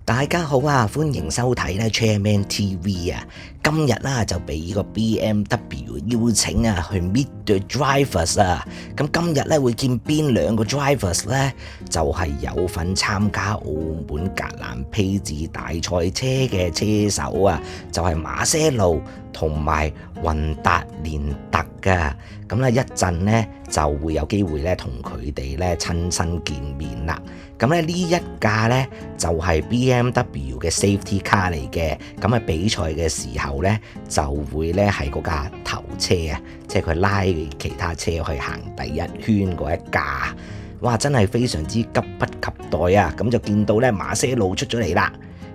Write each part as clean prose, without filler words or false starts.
大家好啊，歡迎收睇咧 Chairman TV 啊！今日啦就俾個 BMW 邀請啊去 meet the drivers 啊！咁今日咧會見邊兩個 drivers 咧？就係有份參加澳門格蘭披治大賽車嘅車手啊，就係馬些路同埋雲達連特噶。咁咧一陣咧就會有機會咧同佢哋咧親身見面啦。咁咧呢一架咧就係 BMW 嘅 safety car 嚟嘅，咁啊比賽嘅時候咧就會咧係嗰架頭車啊，即係佢拉其他車去行第一圈嗰一架。哇！真係非常之急不及待啊！咁就見到咧馬些路出咗嚟啦，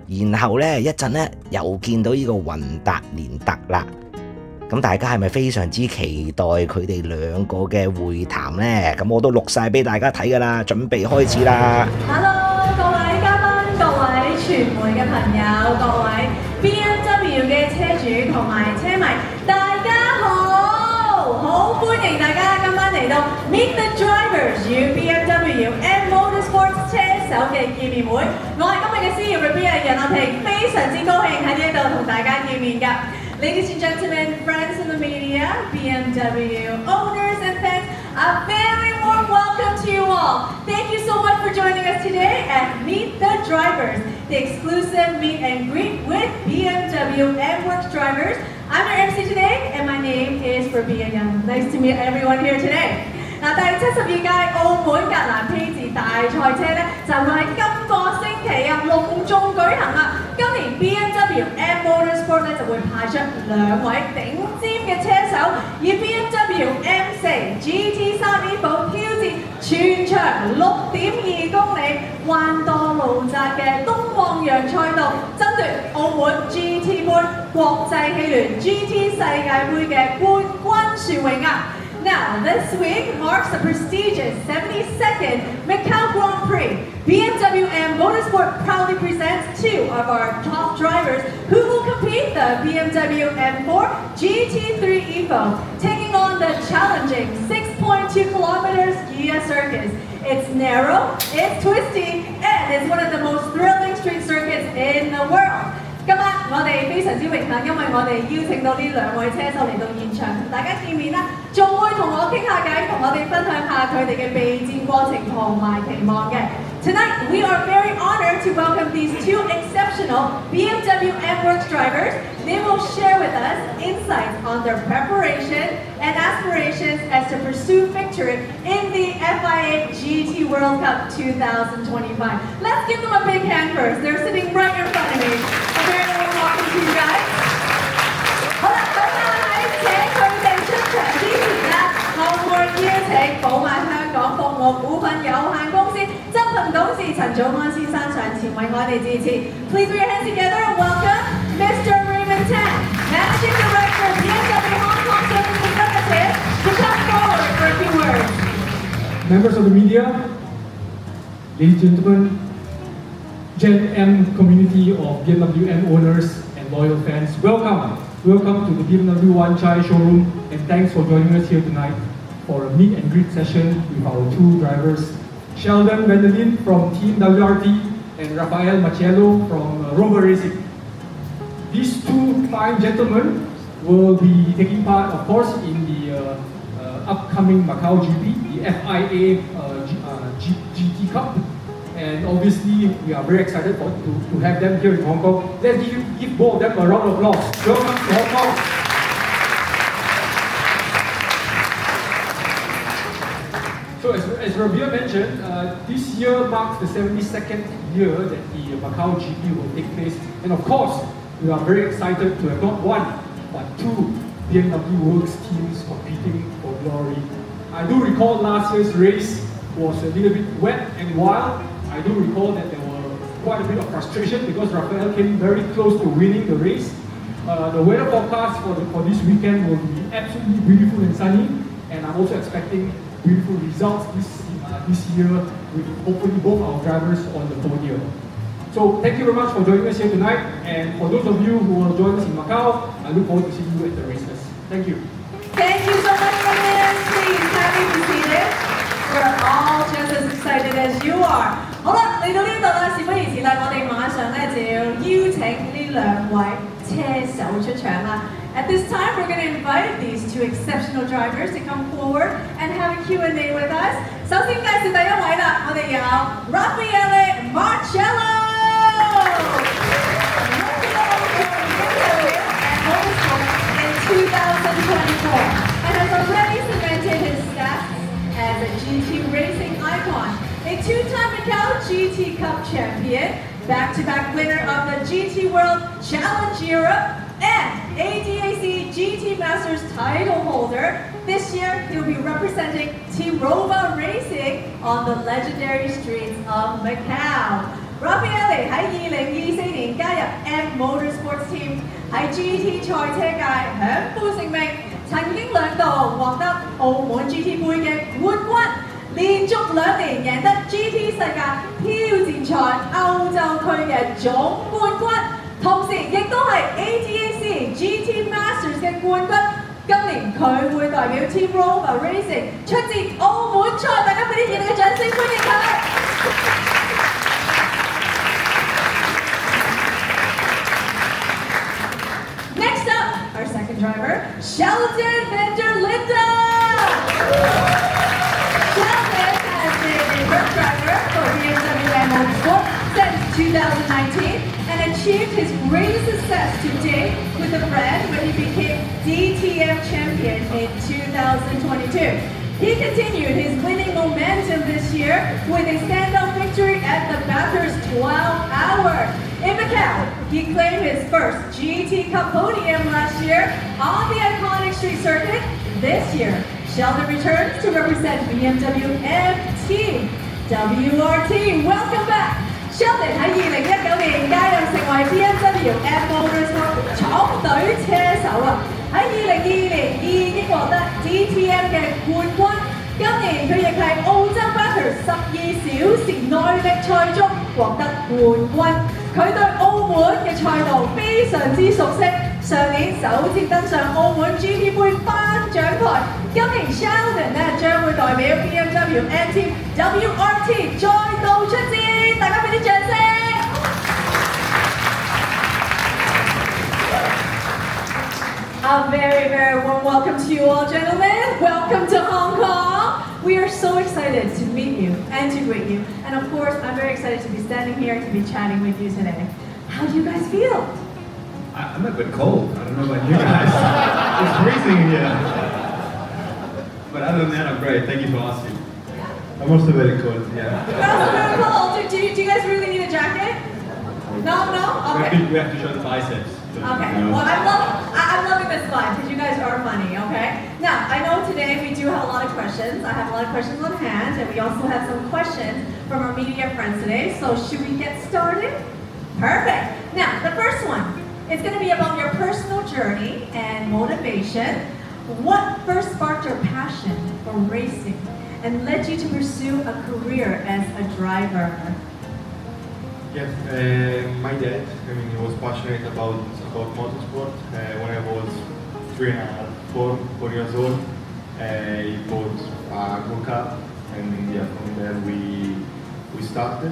然後咧一陣咧又見到呢個雲達連特啦。咁大家係咪非常之期待佢哋兩個嘅會談呢？咁我都錄晒俾大家睇㗎啦，準備開始啦。Hello， 各位嘉賓、各位傳媒嘅朋友、各位 BMW 嘅車主同埋車迷，大家好！好歡迎大家今晚嚟到 Meet the Drivers 與 BMW M Motorsport 車手嘅見面會。我係今日嘅 CEO Raffaele 楊立婷，非常之高興喺呢一度同大家見面㗎。Ladies and gentlemen, friends in the media, BMW owners and fans, a very warm welcome to you all. Thank you so much for joining us today at Meet the Drivers, the exclusive meet and greet with BMW M Works drivers. I'm your MC today, and my name is Raffaele Young. Nice to meet everyone here today. 嗱，第72屆澳門格蘭披治大賽車咧，就會喺今個星期啊隆重舉行啦。今年 BMW M Motorsport 咧就會派出兩位頂尖嘅車手，以 BMW M4 GT3 EVO 挑戰全長6.2公里、彎多路窄嘅東望洋賽道，爭奪澳門 GT 杯國際汽聯 GT 世界盃嘅冠軍殊榮啊！Now, this week marks the prestigious 72nd Macau Grand Prix. BMW M Motorsport proudly presents two of our top drivers who will compete the BMW M4 GT3 EVO, taking on the challenging 6.2 kilometers US circuit. It's narrow, it's twisty, and it's one of the most thrilling street circuits in the world. 今晚我哋非常之榮幸，因為我哋邀請到呢兩位車手嚟到現場同大家見面啦，仲會同我傾下偈，同我哋分享下佢哋嘅備戰過程同埋期望嘅。Tonight, we are very honored to welcome these two exceptional BMW M Works drivers. They will share with us insights on their preparation and aspirations as to pursue victory in the FIA GT World Cup 2025. Let's give them a big hand first. They're sitting right in front of me. A very warm welcome to you guys. 好啦，咁啊喺請佢哋出場之前咧，我會邀請寶馬香港服務股份有限公司執行董事陳祖安先生上前為我哋致辭。Please put your hands together and welcome Mr. Managing Director, BMW Hong Kong Services Limited, to come forward for a few words. Members of the media, ladies and gentlemen, Gen M community of BMW M owners and loyal fans, welcome. Welcome to the BMW Wan Chai showroom, and thanks for joining us here tonight for a meet and greet session with our two drivers, Sheldon from Team WRT and Raffaele Marciello from Rover Racing. These two fine gentlemen will be taking part, of course, in the upcoming Macau GP, the FIA GT Cup. And obviously, we are very excited to have them here in Hong Kong. Let's give both of them a round of applause. Welcome to Hong Kong. So as Rabia mentioned, this year marks the 72nd year that the Macau GP will take place. And of course, we are very excited to have not one, but two BMW Works teams competing for glory. I do recall last year's race was a little bit wet and wild. I do recall that there were quite a bit of frustration because Raffaele came very close to winning the race. The weather forecast for this weekend will be absolutely beautiful and sunny, and I'm also expecting beautiful results this year with hopefully both our drivers on the podium. So thank you very much for joining us here tonight, and for those of you who will join us in Macau, I look forward to seeing you at the races. Thank you. Thank you so much, Raffaele. Please have you seated. We're all just as excited as you are. 好啦，嚟到呢度啦，事不宜遲啦，我哋馬上咧請呢兩位車手出場啦。At this time, we're going to invite these two exceptional drivers to come forward and have a Q&A with us. 首先介紹第一位啦，我哋有 Raffaele Marciello。In 2024, and has already cemented his status as a GT racing icon, a two-time Macau GT Cup champion, back-to-back winner of the GT World Challenge Europe, and ADAC GT Masters title holder. This year, he'll be representing Team Rova Racing on the legendary streets of Macau. Raffaele 喺2024年加入 M Motorsport Team， 喺 GT 賽車界享負盛名，曾經兩度獲得澳門 GT 杯嘅冠軍，連續2年贏得 GT 世界挑戰賽歐洲區嘅總冠軍，同時亦都係 ADAC GT Masters 嘅冠軍。今年佢會代表 Team Rova Racing 出戰澳門賽，大家俾啲熱烈嘅掌聲歡迎佢！Next up, our second driver, Sheldon Linde. Sheldon has been a road driver for BMW M Motorsport since 2019 and achieved his greatest success to date with the brand when he became DTM champion in 2022. He continued his winning momentum this year with a standout victory at the Bathurst 12 Hour. In Macau, he claimed his first GT Cup podium last year on the iconic street circuit. This year, Sheldon returns to represent BMW M Team WRT. Welcome back! Sheldon 喺2019年加入成為 BMW M Motorsport 廠隊車手啊！喺2022年已經獲得 DTM 嘅冠軍。今年佢亦係澳洲 Bathurst 12小時耐力賽中獲得冠軍。佢對澳門嘅賽道非常之熟悉，上年首次登上澳門 GT 杯頒獎台。今年 Sheldon 將會代表 BMW M Team WRT 再度出戰，大家俾啲掌聲！ A very, very warm welcome to you all, gentlemen. Welcome to Hong Kong. We are so excited to meet you and to greet you. And of course, I'm very excited to be standing here and to be chatting with you today. How do you guys feel? I'm a bit cold. I don't know about you guys. It's freezing here. But other than that, I'm great. Thank you for asking. I'm also very cold, yeah. You're also very cold. Do you guys really need a jacket? No? Okay. We have to show the biceps. Okay, well, I'm loving this slide because you guys are funny, okay? Now, I know today we do have a lot of questions. I have a lot of questions on hand, and we also have some questions from our media friends today. So should we get started? Perfect. Now, the first one, it's going to be about your personal journey and motivation. What first sparked your passion for racing and led you to pursue a career as a driver? Yes, my dad, he was passionate about motorsport. When I was 4 years old, he bought a go-kart, and yeah, from there we started.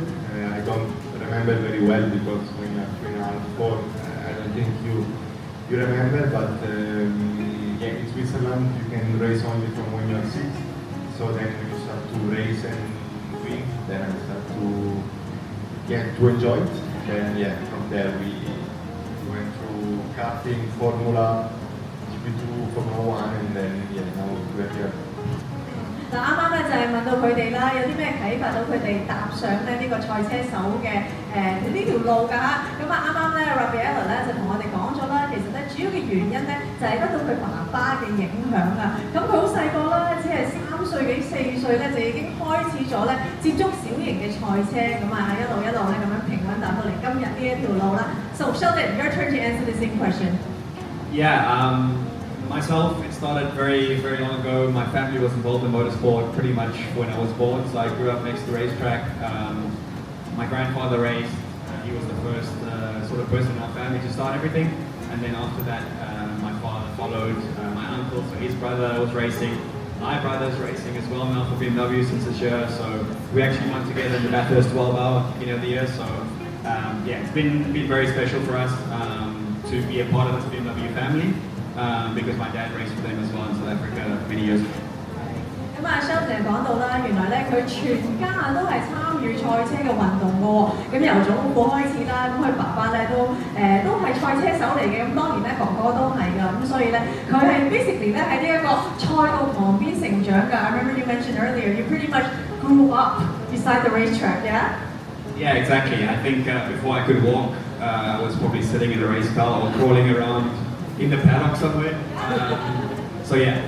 I don't remember very well because when you're 3.5, 4, I don't think you remember, but yeah, in Switzerland you can race only from when you're 6. So then when you start to race and win, then I start to enjoy it. And yeah, from there we went through karting, Formula, GP2, Formula 1, and then yeah, now we're here. 嗱，啱啱就係問到佢哋啦，有啲咩啟發到佢哋踏上呢個賽車手嘅呢條路㗎嚇。咁啊啱啱咧 Raffaele 咧就同我哋講咗啦，其實咧主要嘅原因咧就係得到佢爸爸嘅影響啊。咁佢好細個啦，只係3歲幾4歲咧就已經開始咗咧接觸小型嘅賽車，咁啊一路咧咁樣平穩踏到嚟今日呢一條路啦。So Sheldon, your turn to answer the same question. Yeah, myself, it started very, very long ago. My family was involved in motorsport pretty much when I was born, so I grew up next to the racetrack. My grandfather raced. He was the first sort of person in our family to start everything. And then after that, my father followed. My uncle, so his brother was racing. My brother's racing as well now for BMW since this year. So we actually won together in the Bathurst 12 Hour beginning of the year. So yeah, it's been very special for us to be a part of this BMW family because my dad raced for them as well in South Africa many years ago. 咁啊 ，Sheldon 講到啦，原來咧佢全家都係參與賽車嘅運動嘅喎。咁由祖父開始啦，咁佢爸爸咧都係賽車手嚟嘅。咁當然咧，哥哥都係㗎。咁所以咧，佢係 basically 咧喺呢一個賽道旁邊成長㗎。I remember you mentioned earlier, you pretty much grew up beside the racetrack, yeah? Yeah, exactly. I think before I could walk, I was probably sitting in a race car or crawling around in the paddock somewhere. So yeah,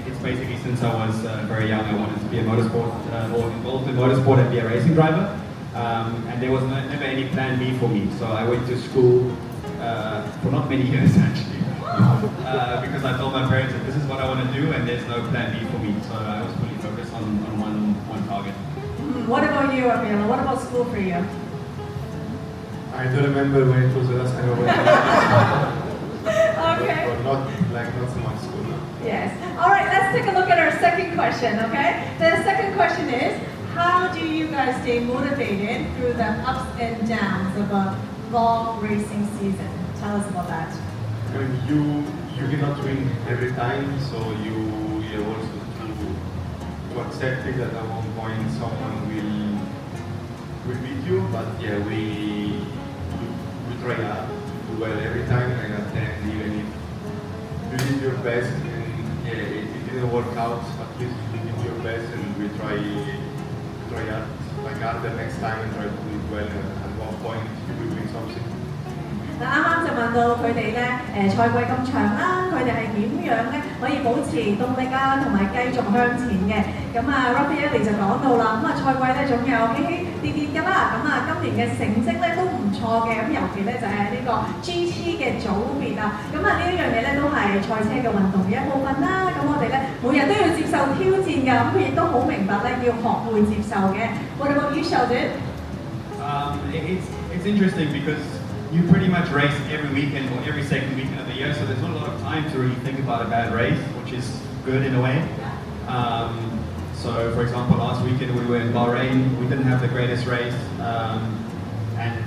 it's basically since I was very young, I wanted to be a motorsport or involved in motorsport and be a racing driver. And there was never any plan B for me. So I went to school for not many years actually, because I told my parents that this is what I want to do and there's no plan B for me. So I was fully focused on one target. What about you, Raffaele? What about school for you? I don't remember when it was the last time I went. Okay. But not so much school now. Yes. All right, let's take a look at our second question, okay? The second question is, how do you guys stay motivated through the ups and downs of a long racing season? Tell us about that. I mean, you cannot win every time, so you also to accept it that at one point someone will beat you. But yeah, we try hard, do well every time, and at the end, even if you did your best and yeah, it didn't work out, at least you did your best, and we try hard, like harder next time and try to do it well. And at one point, you will win something. 嗱，啱啱就問到佢哋咧，賽季咁長啦，佢哋係點樣咧可以保持動力啊，同埋繼續向前嘅？咁啊 ，Raffaele 就講到啦，咁啊賽季咧總有起起跌跌㗎啦，咁啊今年嘅成績咧都唔錯嘅，咁尤其咧就係呢個 GT 嘅組別啊，咁啊呢一樣嘢咧都係賽車嘅運動嘅一部分啦。咁我哋咧每日都要接受挑戰㗎，咁佢亦都好明白咧要學會接受嘅。What about you, Sheldon? It's interesting because you pretty much race every weekend or every second weekend of the year, so there's not a lot of time to really think about a bad race, which is good in a way. So for example, last weekend we were in Bahrain, we didn't have the greatest race, and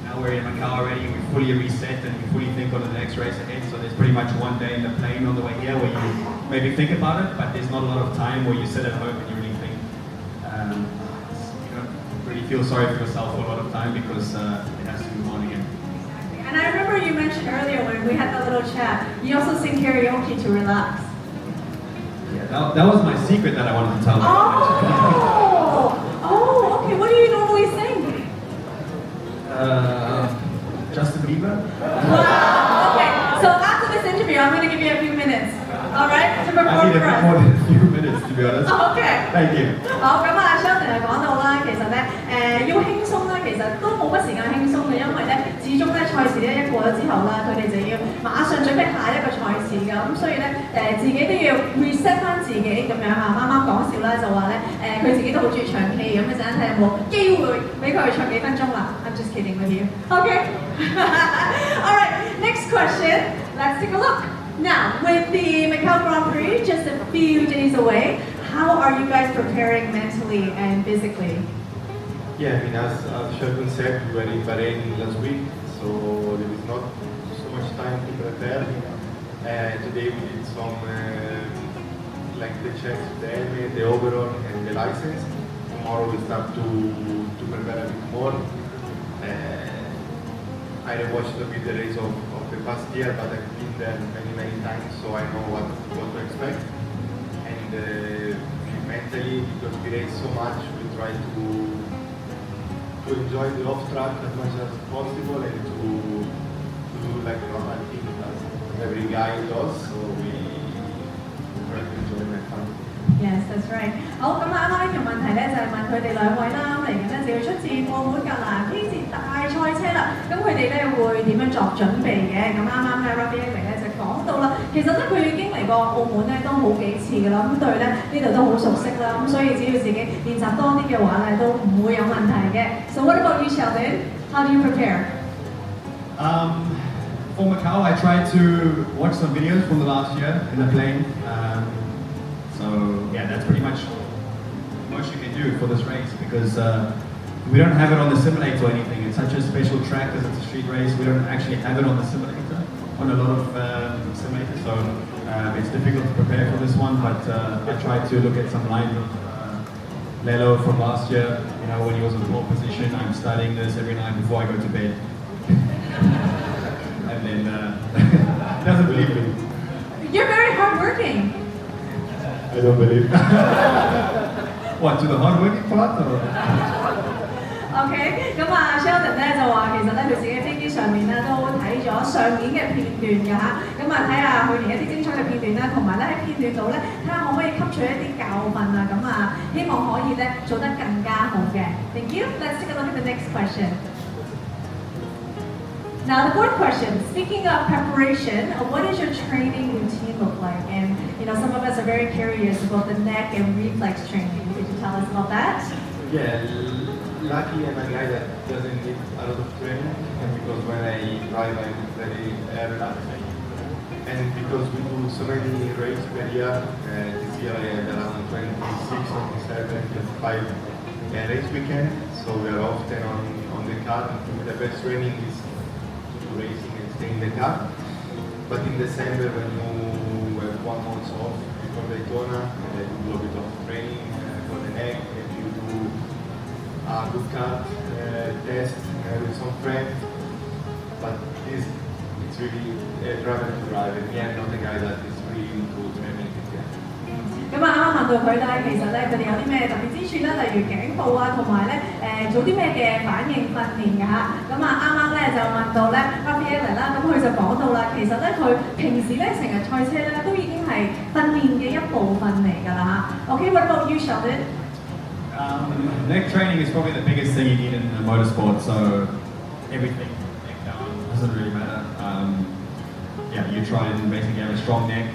now we're in Macau already, we fully reset and we fully think on the next race ahead, so there's pretty much one day in the plane on the way here where you maybe think about it, but there's not a lot of time where you sit at home and you really think. You don't really feel sorry for yourself for a lot of time because it has to move on again. And I remember you mentioned earlier when we had that little chat, you also sing karaoke to relax. Yeah, that was my secret that I wanted to tell you. Oh, okay. What do you normally sing? Justin Bieber? Wow, okay. So after this interview, I'm going to give you a few minutes, all right, to I perform need a for bit us. more than a few minutes to be honest. Okay. Thank you. 好，咁啊，Sheldon 就講到啦，其實咧，要輕鬆咧，其實都冇乜時間輕鬆嘅，因為咧，始終咧賽事咧一過咗之後啦，佢哋就要馬上準備下一個賽事㗎，咁所以咧，自己都要 reset 翻自己咁樣嚇。啱啱講笑啦，就話咧，佢自己都好中意唱 K， 咁一陣間睇有冇機會俾佢唱幾分鐘啦。I'm just kidding with you. Okay. All right. Next question. Let's take a look. Now, with the Macau Grand Prix just a few days away, how are you guys preparing mentally and physically? Yeah, I mean, as Sheldon said, we were in Bahrain last week, so there is not so much time to prepare. Today we did some, like the checks, the helmet, the overall, and the license. Tomorrow we start to prepare a bit more. I rewatched a bit the race of the past year, but I've been there many times, so I know what to expect. And mentally, because we race so much, we try to enjoy the off track as much as possible and to do like normal things as every guy does. So we try to enjoy my fun. Yes, that's right. 好，咁啱啱呢條問題咧就係問佢哋兩位啦，咁嚟緊咧就要出戰澳門格蘭披治大賽車啦。咁佢哋咧會點樣作準備嘅？咁啱啱咧 Raffaele 咧就講到啦，其實咧佢已經嚟過澳門咧都好幾次㗎啦，咁對咧呢度都好熟悉啦，咁所以只要自己練習多啲嘅話咧都唔會有問題嘅。So what about you, Sheldon? How do you prepare? For Macau, I tried to watch some videos from the last year in the plane. So yeah, that's pretty much the most you can do for this race because we don't have it on the simulator or anything. It's such a special track because it's a street race. We don't actually have it on the simulator, on a lot of simulators. So it's difficult to prepare for this one, but I tried to look at some lines of Lelo from last year, you know, when he was in pole position. I'm studying this every night before I go to bed. And then he doesn't believe me. You're very hardworking. I don't believe. What, to the hard-working part? Or? OK，咁啊 Sheldon 咧就話其實咧佢自己飛機上面咧都睇咗上年嘅片段㗎嚇，咁啊睇下去年一啲精彩嘅片段啦，同埋咧喺片段度咧睇下可唔可以吸取一啲教訓啊，咁啊希望可以咧做得更加好嘅。Thank you. Let's take a look at the next question. Now the fourth question. Speaking of preparation, what does your training routine look like? And you know some of us are very curious about the neck and reflex training. Could you tell us about that? Yeah, luckily I'm a guy that doesn't need a lot of training, and because when I drive I'm very relaxed. And because we do so many races per year, this year I had around 26, 27, 25 race weekend, so we are often on the car, and the best training is to do racing and stay in the car. But in December when you have 1 month off before Daytona, you do a bit of training for the neck, maybe you do a good cut test with some friends, but it's really driver to drive, and me I'm not a guy that is really into training. 咁啊啱啱問到佢咧，其實咧佢哋有啲咩特別之處咧，例如頸部啊，同埋咧做啲咩嘅反應訓練㗎嚇。咁啊啱啱咧就問到咧 Raffaele 啦，咁佢就講到啦，其實咧佢平時咧成日賽車咧都已經係訓練嘅一部分嚟㗎啦嚇。Okay, what about you, Sheldon? Neck training is probably the biggest thing you need in motorsport, so everything neck down doesn't really matter. Yeah, you try and basically have a strong neck,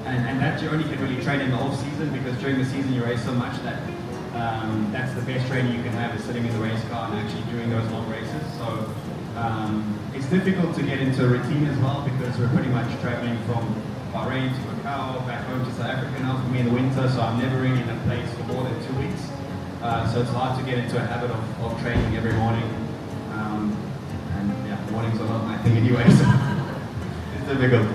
and that you only can really train in the off season, because during the season you race so much that that's the best training you can have, is sitting in the race car and actually doing those long races. So it's difficult to get into a routine as well, because we're pretty much traveling from Bahrain to Macau, back home to South Africa now for me in the winter, so I'm never really in a place for more than 2 weeks. So it's hard to get into a habit of training every morning. And yeah, mornings are not my thing anyway, so it's difficult.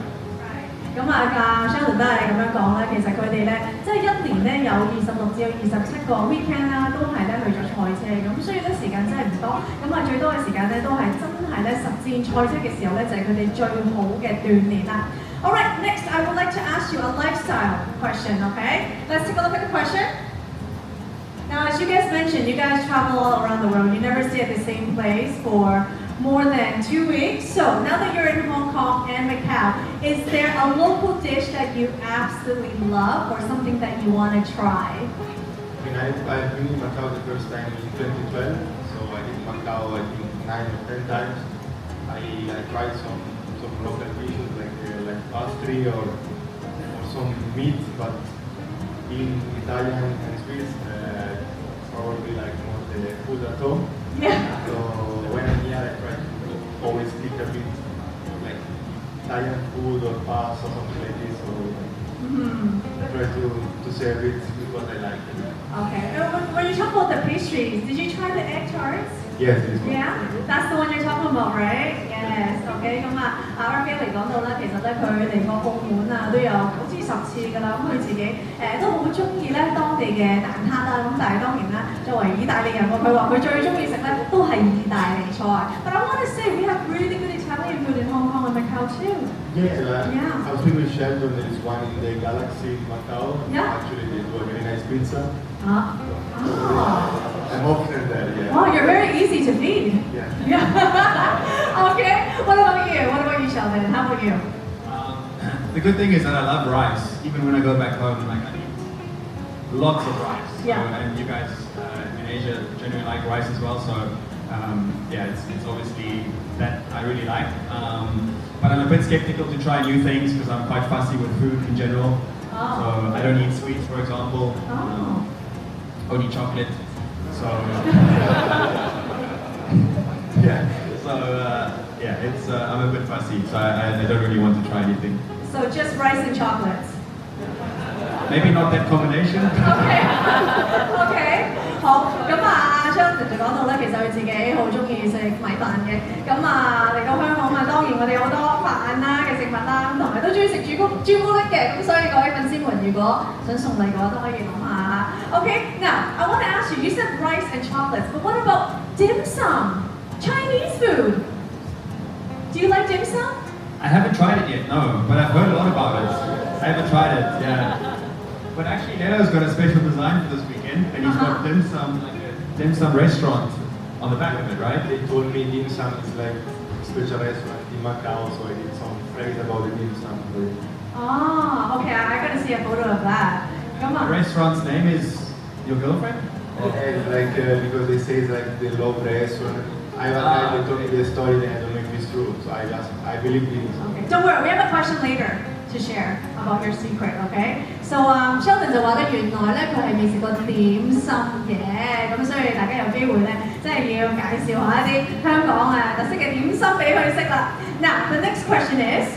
咁啊，Sheldon 都係咁樣講啦。其實佢哋咧，即係一年咧有26至27個 weekend 啦，都係咧去咗賽車。咁所以咧時間真係唔多。咁啊，最多嘅時間咧都係真係咧實戰賽車嘅時候咧，就係佢哋最好嘅鍛鍊啦。Alright, next I would like to ask you a lifestyle question. Okay, let's take a look at the question. Now, as you guys mentioned, you guys travel all around the world. You never stay at the same place for more than 2 weeks. So now that you're in Hong Kong and Macau, is there a local dish that you absolutely love or something that you want to try? I mean, I've been in Macau the first time in 2012, so I did Macau I think 9 or 10 times. I tried some local dishes like pastry or some meat, but in Italian and Swiss, probably like more the food at home. Yeah. So when I'm here, I try to always stick a bit like Italian food or pasta or something like this. So I try to serve it with what I like. Okay. When you talk about the pastries, did you try the egg tarts? Yes, this one. Yeah, that's the one you're talking about, right? Yes. Okay. 咁啊，Raffaele 嚟講到咧，其實咧佢嚟過澳門啊，都有好似10次㗎啦。咁佢自己都好中意咧當地嘅蛋撻啦。咁但係當然啦，作為意大利人喎，佢話佢最中意食咧都係意大利菜。But I want to say we have really good Italian food in Hong Kong and Macau too. Yes, Yeah. I was speaking with Sheldon. There is one in the Galaxy in Macau. Yeah. Actually, they do a very nice pizza. Oh. I'm often there, yeah. Wow, you're very easy to feed. Yeah. Yeah. Okay. What about you? What about you, Sheldon? How about you? The good thing is that I love rice. Even when I go back home, like I eat lots of rice. Yeah. So, and you guys in Asia generally like rice as well. So yeah, it's obviously that I really like. But I'm a bit skeptical to try new things because I'm quite fussy with food in general. Oh. So I don't eat sweets, for example. Oh. Only chocolate. So yeah. So yeah, it's I'm a bit fussy. So I don't really want to try anything. So just rice and chocolates. Maybe not that combination. Okay. Okay. 好，咁啊 Sheldon 就講到咧，其實佢自己好中意食米飯嘅。咁嚟到香港當然我哋好多飯啦嘅食物啦，同埋都中意食朱古力嘅。咁所以各位粉絲們，如果想送禮嘅話，都可以諗下。Okay, now I want to ask you. You said rice and chocolates, but what about dim sum, Chinese food? Do you like dim sum? I haven't tried it yet, no, but I've heard a lot about it. I haven't tried it, yeah. But actually, Nedo's got a special design for this weekend, and he's got dim sum restaurant on the back of it, right? They told me dim sum is like special restaurant in Macau, so I did some phrase about the dim sum. Oh, okay. I gotta see a photo of that. Come The on. restaurant's name is your girlfriend? And like because they say it's like they love the restaurant. I have a guy that told me the story, and I don't know if it's true, so I believe dim sum. Okay. Don't worry, we have a question later to share about your secret, okay? So Sheldon 就話咧，原來咧佢係未食過點心嘅，咁所以大家有機會咧，真係要介紹下一啲香港特色嘅點心俾佢識啦。Now the next question is,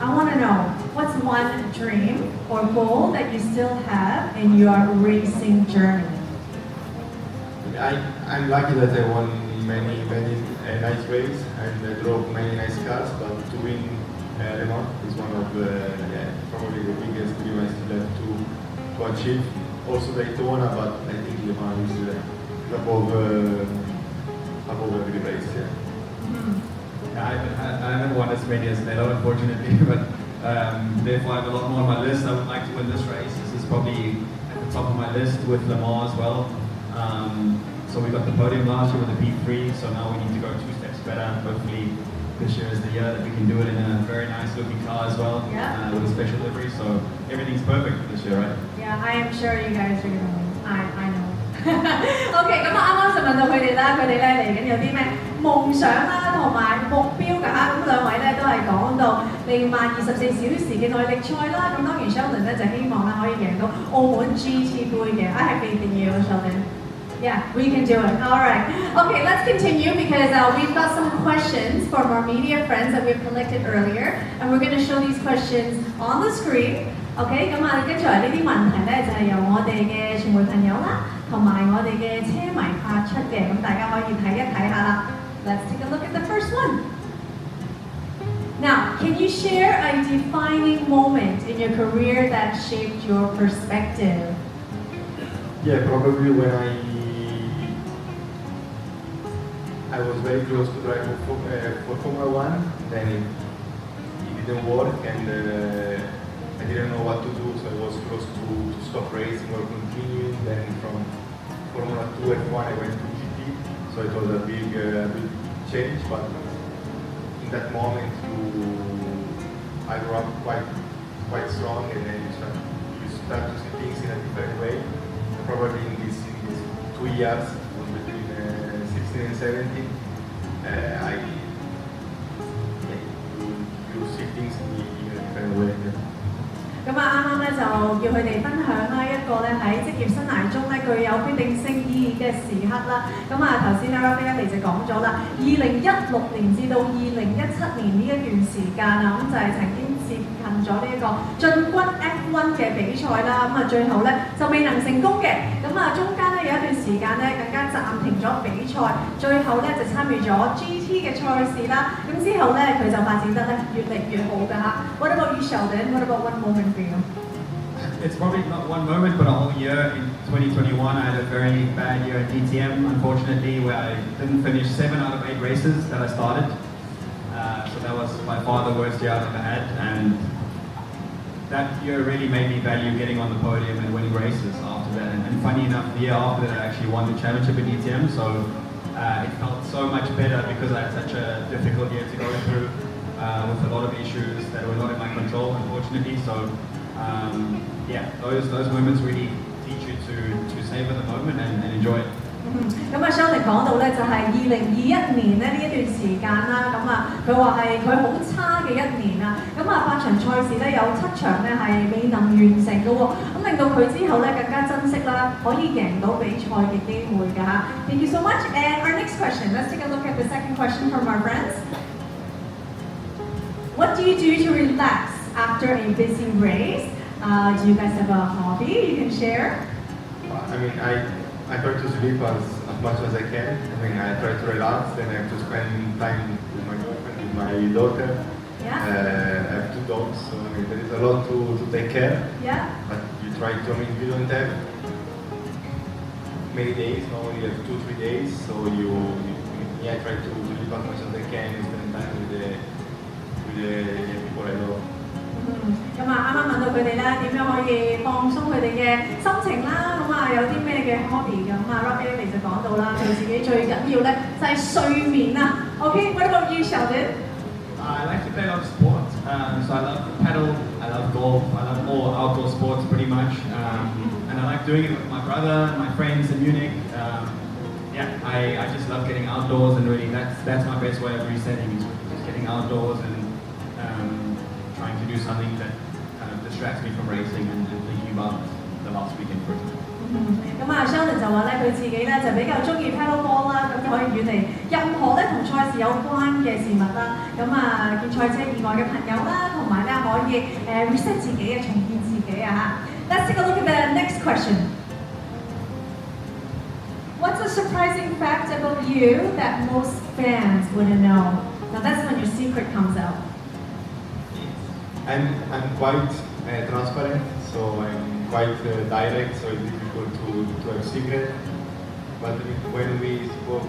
I want to know what's one dream or goal that you still have in your racing journey? I'm lucky that I won many nice races and drove many nice cars, but to win Le Mans is one of probably the biggest dream I still have to achieve. Also Daytona, but I think Le Mans is above every race. Yeah. Yeah, I haven't won as many as Nedo, unfortunately, but therefore I have a lot more on my list. I would like to win this race. This is probably at the top of my list with Le Mans as well. So we got the podium last year with the P3, so now we need to go 2 steps better. Hopefully this year is the year that we can do it in a very nice looking car as well, with a special livery. So everything's perfect this year, right? Yeah, I am sure you guys are gonna win. I know. OK， 咁啱啱就問到佢哋啦，佢哋咧嚟緊有啲咩夢想啦，同埋目標㗎嚇。咁兩位咧都係講到利曼24小時嘅耐力賽啦。咁當然 Sheldon 咧就希望咧可以贏到澳門 GT 杯嘅。I have faith in you, Sheldon. Yeah, we can do it. All right. Okay, let's continue because we've got some questions from our media friends that we've collected earlier, and we're going to show these questions on the screen. Okay, 咁跟住嚟呢啲問題咧就係由我哋嘅傳媒朋友啦，同埋我哋嘅車迷發出嘅，咁大家可以睇一睇下啦。Let's take a look at the first one. Now, can you share a defining moment in your career that shaped your perspective? Yeah, probably when I was very close to drive for Formula One, then it didn't work, and I didn't know what to do, so I was close to stop racing or continue. Then from Formula 2 F1 I went to GT, so it was a big change, but in that moment I grew up quite strong, and then you start to see things in a different way. And probably in these 2 years, between 16 and 17, you see things in a different way. 咁啱啱咧就叫佢哋分享啦一個咧喺職業生涯中咧具有決定性意義嘅時刻啦。咁頭先咧 Raffaele 就講咗啦，2016年至到2017年呢一段時間咁就係曾經接近咗呢一個進軍 F1 嘅比賽啦。最後咧就未能成功嘅。中間咧有一段時間咧更加暫停咗比賽，最後咧就參與咗 GT 嘅賽事啦。之後咧佢就發展得咧越嚟越好㗎嚇。What about you, Sheldon? What about one moment for you? It's probably not one moment, but a whole year. In 2021, I had a very bad year at DTM, unfortunately, where I didn't finish 7 out of 8 races that I started. So that was by far the worst year I've ever had, and that year really made me value getting on the podium and winning races after that. And funny enough, the year after that, I actually won the championship at DTM, so it felt so much better because I had such a difficult year to go through with a lot of issues that were not in my control, unfortunately. So yeah, those moments really teach you to savor the moment and enjoy it. Sheldon 講到咧就係2021年咧呢一段時間啦，佢話係佢好差嘅一年啊，8場賽事咧有7場咧係未能完成嘅喎，令到佢之後咧更加珍惜啦，可以贏到比賽嘅機會㗎嚇。Thank you so much. And our next question, let's take a look at the second question from our friends. What do you do to relax after a busy race? Do you guys have a hobby you can share? I mean, I try to sleep as much as I can. I mean, I try to relax, and I have to spend time with my girlfriend, with my daughter. Yeah. I have 2 dogs, so I mean, there is a lot to take care. Yeah. But you try to, I mean, you don't have many days, normally you have 2-3 days, so I try to live as much as I can, spend time with the people I love. 咁啊，啱啱問到佢哋咧點樣可以放鬆佢哋嘅心情啦，咁啊有啲咩嘅 hobby 咁啊 Raffaele 就講到啦，佢自己最緊要咧就係睡眠啊。OK，what about you, Sheldon? I like to play a lot of sports, so I love paddle, I love golf, I love all outdoor sports pretty much, and I like doing it with my brother, my friends in Munich. I just love getting outdoors, and really that's my best way of resetting, is just getting outdoors and trying to do something that kind of distracts me from racing and thinking about the last weekend, for example. 咁啊 Sheldon 就話咧，佢自己咧就比較中意 paddle ball 啦，咁就可以遠離任何咧同賽事有關嘅事物啦。咁啊，見賽車以外嘅朋友啦，同埋咧可以reset 自己嘅，重建自己啊嚇。Let's take a look at the next question. What's a surprising fact about you that most fans wouldn't know? Now that's when your secret comes out. I'm quite transparent, so I'm quite direct, so it's difficult to have secret. But when we spoke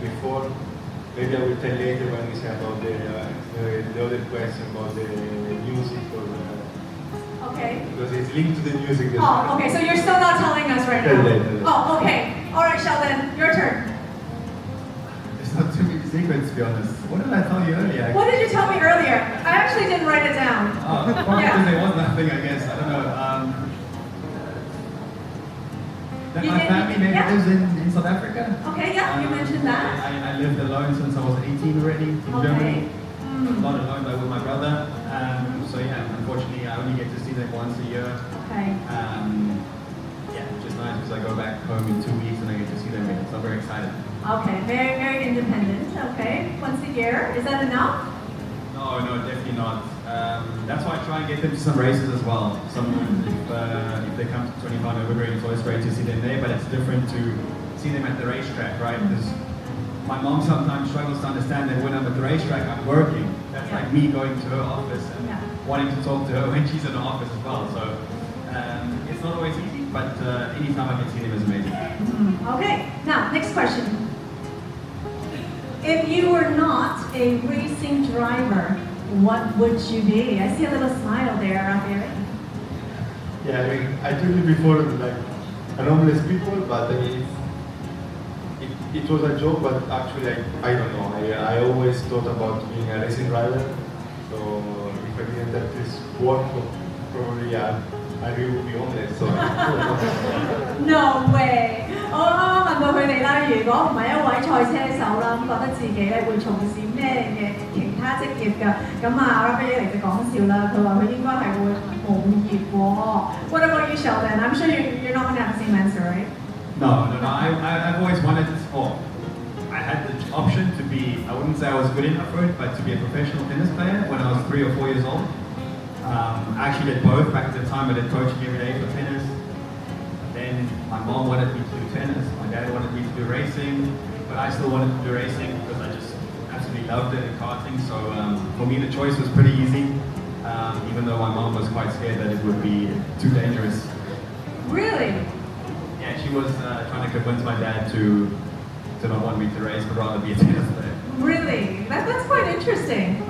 before, maybe I will tell later when we say about the other question about the music or Okay. because it's linked to the music. Oh, okay. So you're still not telling us right now. Later. Oh, okay. All right, Sheldon, your turn. It's not too big secret, to be honest. What did I tell you earlier? What did you tell me earlier? I actually didn't write it down. Oh, probably Yeah. because there was nothing, I guess. I don't know. That You my didn't- family maybe yeah. lives in South Africa. Okay, yeah, you mentioned that. I lived alone since I was 18 already in Okay. Germany. Mm. Not alone, but with my brother. So yeah, unfortunately, I only get to see them once a year. Okay. Which is nice because I go back home in 2 weeks and I get to see them again. So I'm very excited. Okay, very, very independent. Okay, once a year. Is that enough? No, definitely not. That's why I try and get them to some races as well. If they come to 25 November, it's always great to see them there, but it's different to see them at the racetrack, right? Because my mom sometimes struggles to understand that when I'm at the racetrack, I'm working. That's Yeah. like me going to her office and Yeah. wanting to talk to her when she's in the office as well. So it's not always easy, but anytime I can see them is amazing. Okay, now, next question. If you were not a racing driver, what would you be? I see a little smile there, Raffaele. Yeah, I mean, I told you before, like, an homeless people, but I mean, it was a joke, but actually, I don't know. I always thought about being a racing driver, so if I didn't have this work, probably I really would be homeless, so. No way！我啱啱問到佢哋啦，如果唔係一位賽車手啦，咁覺得自己咧會從事咩嘅其他職業㗎？咁啊 Raffaele 就講笑啦，佢話佢應該係會無業喎。What about you, Sheldon? I'm sure you're not going to have the same answer, right? No. I've always wanted to, I had the option to be, I wouldn't say I was good enough for it, but to be a professional tennis player when I was 3 or 4 years old. I actually did both. Back at the time I did coaching every day for tennis. Then my mom wanted me to do tennis, my dad wanted me to do racing, but I still wanted to do racing because I just absolutely loved it and karting. So for me the choice was pretty easy, even though my mom was quite scared that it would be too dangerous. Really? Yeah, she was trying to convince my dad to not want me to race, but rather be a tennis player. Really? That's quite interesting.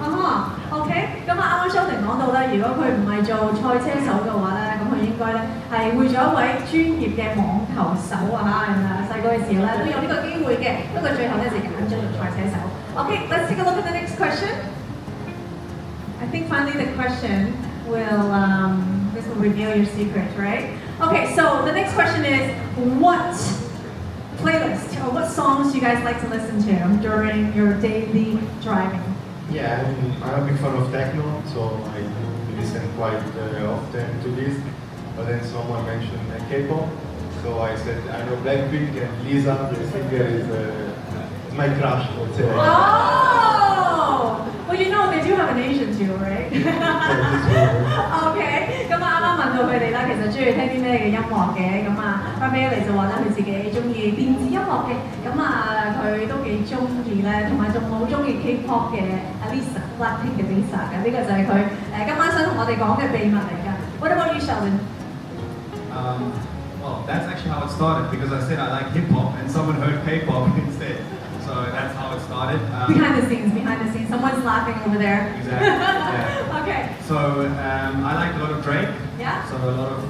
OK， 咁啊啱啱 Sheldon 講到咧，如果佢唔係做賽車手嘅話咧，咁佢應該咧係會做一位專業嘅網球手啊嚇。細個嘅時候咧都有呢個機會嘅，不過最後咧就揀咗做賽車手。OK，let's take a look at the next question. I think finally the question will this will reveal your secret, right? Okay, so the next question is what playlist or what songs you guys like to listen to during your daily driving? Yeah, I'm a big fan of techno, so I listen quite often to this. But then someone mentioned K-pop, so I said I know Blackpink and Lisa, the singer, is my crush, I would say. Oh! Well, you know they do have an Asian too, right? OK， 咁啊啱啱問到佢哋啦，其實中意聽啲咩嘅音樂嘅，咁啊 Raffaele 就話咧佢自己中意電子音樂嘅，咁啊佢都幾中意咧，同埋仲好中意 K-pop 嘅 Lisa Blackpink 嘅 Lisa 嘅，呢個就係佢今晚想同我哋講嘅秘密嚟㗎。What about you, Sheldon? Well, that's actually how it started because I said I like hip hop and someone heard K-pop instead. So that's how it started. Behind the scenes, someone's laughing over there. Exactly. Yeah. Okay. So I like a lot of Drake. Yeah. So a lot of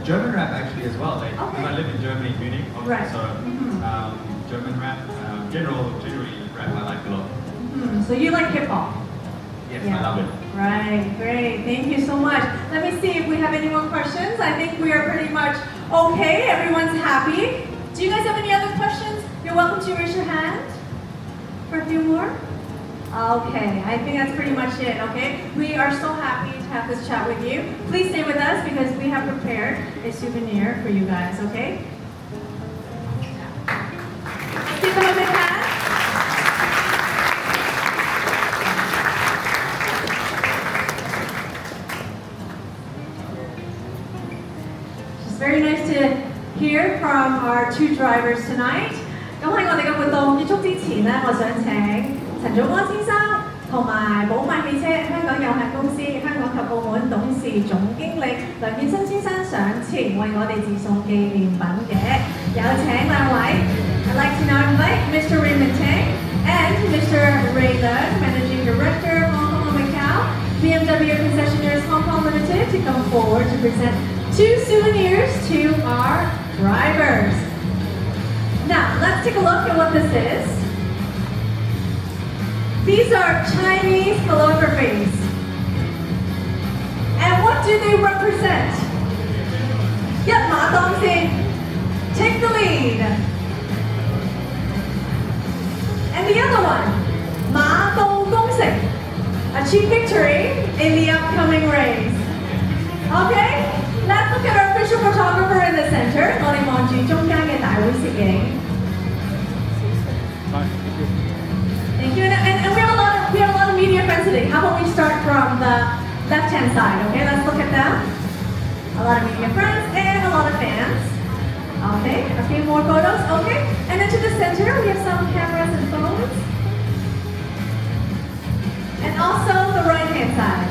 German rap actually as well. Like, Okay. I live in Germany, Munich. Right. So German rap, generally rap I like a lot. So you like hip hop? Yes, I love it. Right, great. Thank you so much. Let me see if we have any more questions. I think we are pretty much okay. Everyone's happy. Do you guys have any other questions? You're welcome to raise your hand for a few more. Okay, I think that's pretty much it, okay? We are so happy to have this chat with you. Please stay with us because we have prepared a souvenir for you guys, okay? Let's give them a big hand. It's very nice to hear from our two drivers tonight. 咁喺我哋嘅活動結束之前咧，我想請陳祖安先生同埋寶馬汽車香港有限公司香港及澳門董事總經理梁建新先生上前為我哋致送紀念品嘅，有請兩位。I'd like to now invite Mr. Raymond Tang and Mr. Ray Lund, Managing Director of Hong Kong and Macau, BMW Concessionaires Hong Kong Limited, to come forward to present two souvenirs to our drivers. Now, let's take a look at what this is. These are Chinese calligraphies. And what do they represent? Yep, Ma Dongxing, take the lead. And the other one, Ma Dongxing, achieve victory in the upcoming race. Okay? Let's look at our official photographer in the center. 我哋望住中間嘅大會攝影。Thank you. And we have a lot of media friends today. How about we start from the left-hand side? Okay, let's look at them. A lot of media friends and a lot of fans. Okay, a few more photos. Okay, and then to the center we have some cameras and phones. And also the right-hand side.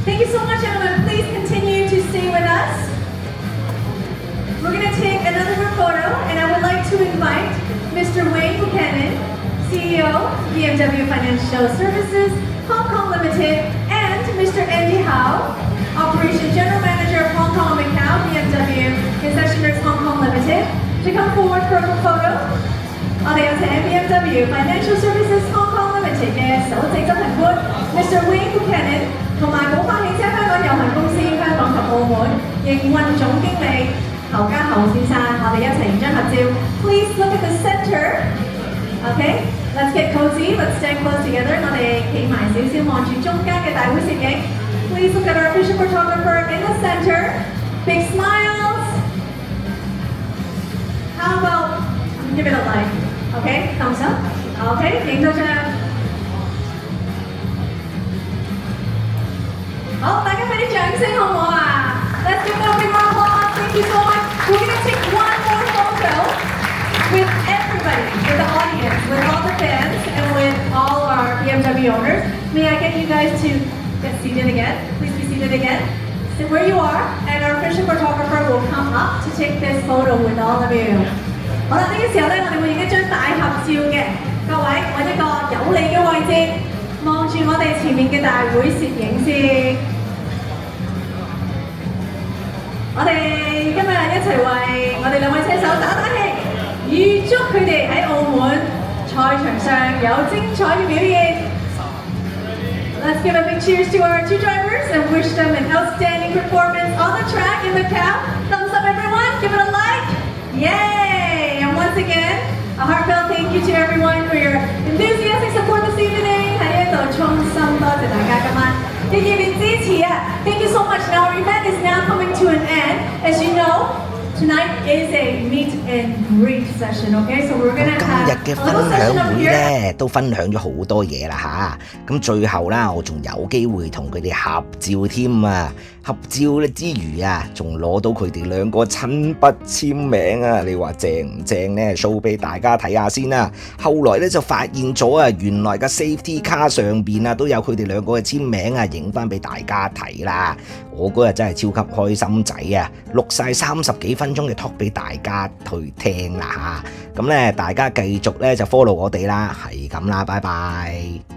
Thank you so much, gentlemen. Please continue to stay with us. We're going to take another group photo, and I would like to invite Mr. Wayne Buchanan, CEO, BMW Financial Services, Hong Kong Limited, and Mr. Andy Howe, Operation General Manager of Hong Kong and Macau, BMW Concessionaires Hong Kong Limited, to come forward for a group photo. 我哋有請 BMW Financial Services Hong Kong Limited 嘅首席執行官 Mr. Wayne Buchanan 同埋寶馬汽車香港有限公司香港及澳門營運總經理侯家豪先生，我哋一齊影張合照。Please look at the center. Okay, let's get cozy. Let's stand close together. 我哋企埋少少望住中間嘅大會攝影。Please look at our official photographer in the center. Big smiles. How about give it a like? Okay, thumbs up. Okay, 影到張。好，大家俾啲掌聲好唔好啊 ？Let's give them a big round of applause. Thank you so much. We're gonna take one more photo with everybody, with the audience, with all the fans, and with all our BMW owners. May I get you guys to get seated again? Please be seated again. Sit where you are, and our official photographer will come up to take this photo with all of you. 好啦，呢個時候咧，我哋會影一張大合照嘅。各位揾一個有利嘅位置，望住我哋前面嘅大會攝影先。我哋今日一齊為我哋兩位車手打打氣，預祝佢哋喺澳門賽場上有精彩嘅表現。Let's give a big cheers to our two drivers and wish them an outstanding performance on the track in Macau. Thumbs up, everyone! Give it a like! Yay! And once again, a heartfelt thank you to everyone for your enthusiastic support this evening. 喺呢度衷心多謝大家今晚嘅熱烈支持啊 ！Thank you so much. Now our event is now coming to an end. As you know, Tonight is a meet and greet session, okay? So we're gonna 今 have 日嘅 a 分 little 享 session up 會 here. 咧，都分享咗好多嘢啦吓。咁最後啦，我仲有機會同佢哋合照添啊！合照咧之餘啊，仲攞到佢哋兩個親筆簽名啊！你話正唔正呢？show 俾大家睇下先啦。後來咧就發現咗啊，原來嘅 safety car 上邊啊都有佢哋兩個嘅簽名啊，影翻俾大家睇啦。我嗰日真係超級開心仔啊！錄晒30幾分鐘嘅 talk 俾大家去聽啦吓。咁咧大家繼續咧就 follow 我哋啦，係咁啦，拜拜。